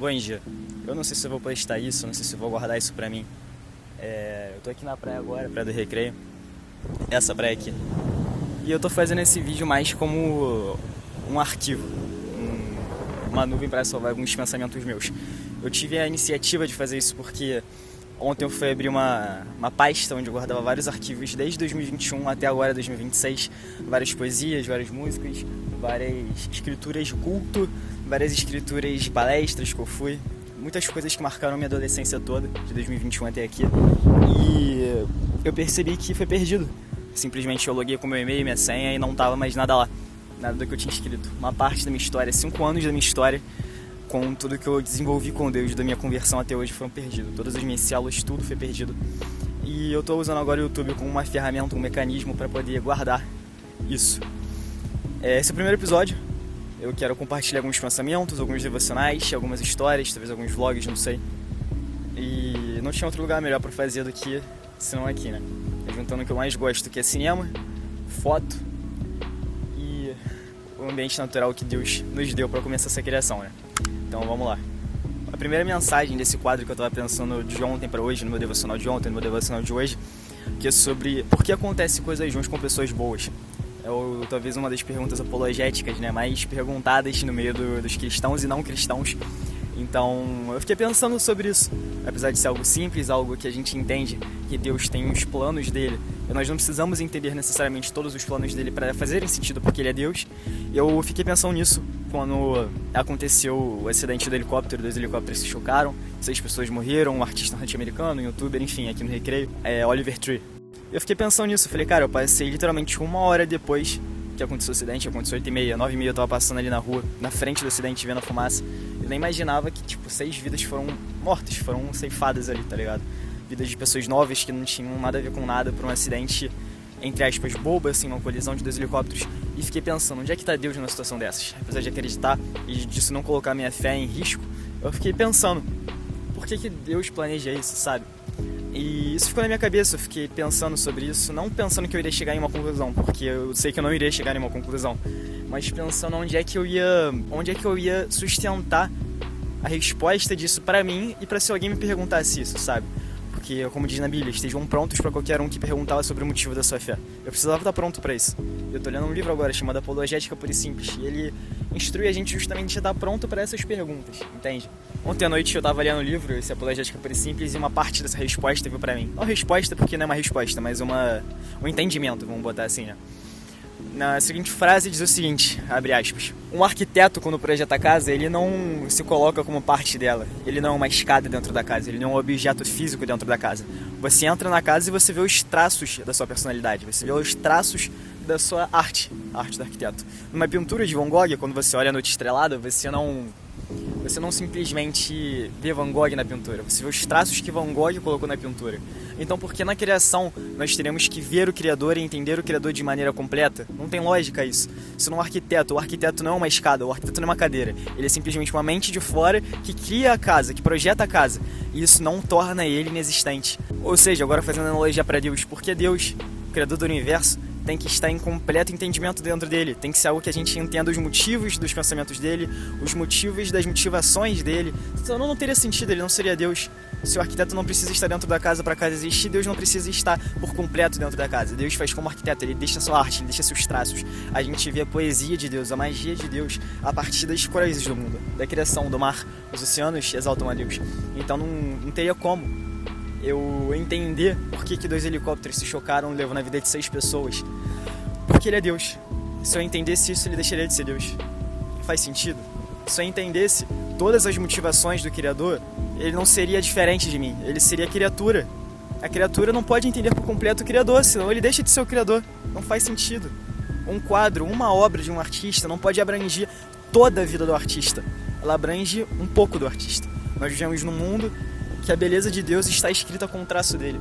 Bom dia. Eu não sei se eu vou postar isso, não sei se eu vou guardar isso pra mim. Eu tô aqui na praia agora, Praia do Recreio. Essa praia aqui. E eu tô fazendo esse vídeo mais como um arquivo. Uma nuvem para salvar alguns pensamentos meus. Eu tive a iniciativa de fazer isso porque ontem eu fui abrir uma pasta onde eu guardava vários arquivos desde 2021 até agora 2026. Várias poesias, várias músicas, várias escrituras de culto, várias escrituras de palestras que eu fui. Muitas coisas que marcaram minha adolescência toda, de 2021 até aqui. E eu percebi que foi perdido. Simplesmente eu loguei com meu e-mail e minha senha e não tava mais nada lá. Nada do que eu tinha escrito. Uma parte da minha história, 5 anos da minha história, com tudo que eu desenvolvi com Deus, da minha conversão até hoje, foram perdidos. Todas as minhas células, tudo foi perdido. E eu tô usando agora o YouTube como uma ferramenta, um mecanismo para poder guardar isso. Esse é o primeiro episódio. Eu quero compartilhar alguns pensamentos, alguns devocionais, algumas histórias, talvez alguns vlogs, não sei. E não tinha outro lugar melhor para fazer do que senão aqui, né? Juntando o que eu mais gosto, que é cinema, foto e o ambiente natural que Deus nos deu para começar essa criação, né? Então vamos lá. A primeira mensagem desse quadro que eu estava pensando de ontem para hoje, no meu devocional de ontem, no meu devocional de hoje, que é sobre por que acontece coisas ruins com pessoas boas. Talvez uma das perguntas apologéticas, né, mais perguntadas no meio dos cristãos e não cristãos. Então eu fiquei pensando sobre isso. Apesar de ser algo simples, algo que a gente entende que Deus tem os planos dele, e nós não precisamos entender necessariamente todos os planos dele para fazerem sentido porque ele é Deus. Eu fiquei pensando nisso quando aconteceu o acidente do helicóptero. 2 helicópteros se chocaram, 6 pessoas morreram, um artista norte-americano, um youtuber, enfim, aqui no Recreio, Oliver Tree. Eu fiquei pensando nisso, falei, cara, eu passei literalmente 1 hora depois que aconteceu o acidente, aconteceu 8h30, 9h30 eu tava passando ali na rua, na frente do acidente, vendo a fumaça. Eu nem imaginava que, 6 vidas foram mortas, foram ceifadas ali, tá ligado? Vidas de pessoas novas que não tinham nada a ver com nada por um acidente, entre aspas, bobo, assim, uma colisão de 2 helicópteros. E fiquei pensando, onde é que tá Deus numa situação dessas? Apesar de acreditar e disso não colocar minha fé em risco, eu fiquei pensando, por que Deus planeja isso, sabe? E isso ficou na minha cabeça, eu fiquei pensando sobre isso, não pensando que eu iria chegar em uma conclusão, porque eu sei que eu não iria chegar em uma conclusão, mas pensando onde é que eu ia sustentar a resposta disso pra mim e pra se alguém me perguntasse isso, sabe? Porque, como diz na Bíblia, estejam prontos pra qualquer um que perguntava sobre o motivo da sua fé. Eu precisava estar pronto pra isso. Eu tô lendo um livro agora chamado Apologética Pura e Simples, e ele instrui a gente justamente a estar pronto pra essas perguntas, entende? Ontem à noite eu tava lendo o livro, esse Apologética Pura e Simples, e uma parte dessa resposta veio pra mim. Não resposta porque não é uma resposta, mas um entendimento, vamos botar assim, né? Na seguinte frase diz o seguinte, abre aspas: um arquiteto, quando projeta a casa, ele não se coloca como parte dela. Ele não é uma escada dentro da casa, ele não é um objeto físico dentro da casa. Você entra na casa e você vê os traços da sua personalidade, você vê os traços da sua arte, a arte do arquiteto. Numa pintura de Van Gogh, quando você olha a Noite Estrelada, você não simplesmente vê Van Gogh na pintura, você vê os traços que Van Gogh colocou na pintura. Então, por que na criação nós teremos que ver o Criador e entender o Criador de maneira completa? Não tem lógica isso. Se não é um arquiteto, o arquiteto não é uma escada, o arquiteto não é uma cadeira. Ele é simplesmente uma mente de fora que cria a casa, que projeta a casa. E isso não torna ele inexistente. Ou seja, agora fazendo analogia para Deus, porque Deus, o Criador do Universo, tem que estar em completo entendimento dentro dele. Tem que ser algo que a gente entenda os motivos dos pensamentos dele, os motivos das motivações dele. Senão não teria sentido, ele não seria Deus. Se o arquiteto não precisa estar dentro da casa para a casa existir, Deus não precisa estar por completo dentro da casa. Deus faz como arquiteto, ele deixa sua arte, ele deixa seus traços. A gente vê a poesia de Deus, a magia de Deus a partir das coisas do mundo, da criação, do mar. Os oceanos exaltam a Deus. Então não teria como eu entender por que 2 helicópteros se chocaram, levando a vida de 6 pessoas. Porque ele é Deus. Se eu entendesse isso, ele deixaria de ser Deus. Faz sentido? Se eu entendesse todas as motivações do Criador, ele não seria diferente de mim, ele seria criatura. A criatura não pode entender por completo o Criador, senão ele deixa de ser o Criador. Não faz sentido. Um quadro, uma obra de um artista não pode abranger toda a vida do artista. Ela abrange um pouco do artista. Nós vivemos num mundo que a beleza de Deus está escrita com o traço dele,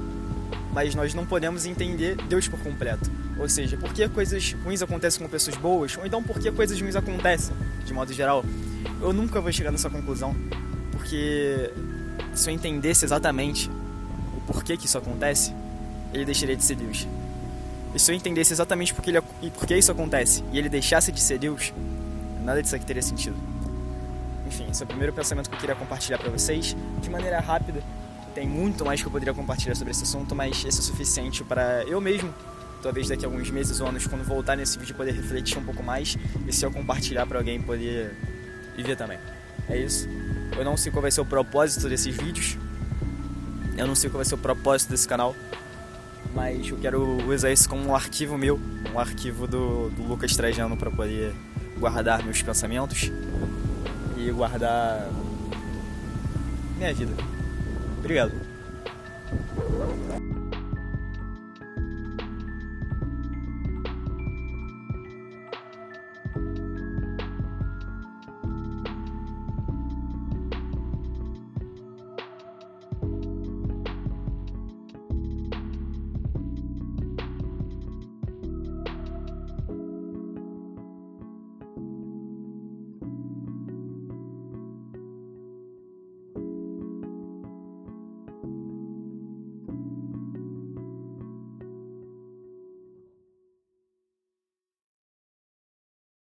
mas nós não podemos entender Deus por completo. Ou seja, por que coisas ruins acontecem com pessoas boas, ou então por que coisas ruins acontecem, de modo geral. Eu nunca vou chegar nessa conclusão, porque se eu entendesse exatamente o porquê que isso acontece, ele deixaria de ser Deus. E se eu entendesse exatamente por que isso acontece, e ele deixasse de ser Deus, nada disso aqui teria sentido. enfim, esse é o primeiro pensamento que eu queria compartilhar para vocês, de maneira rápida. Tem muito mais que eu poderia compartilhar sobre esse assunto, mas esse é o suficiente para eu mesmo, talvez daqui a alguns meses ou anos, quando voltar nesse vídeo, poder refletir um pouco mais, e se eu compartilhar para alguém, poder viver também. É isso. Eu não sei qual vai ser o propósito desses vídeos, eu não sei qual vai ser o propósito desse canal, mas eu quero usar isso como um arquivo meu, um arquivo do Lucas Trajano, para poder guardar meus pensamentos e guardar minha vida. Obrigado.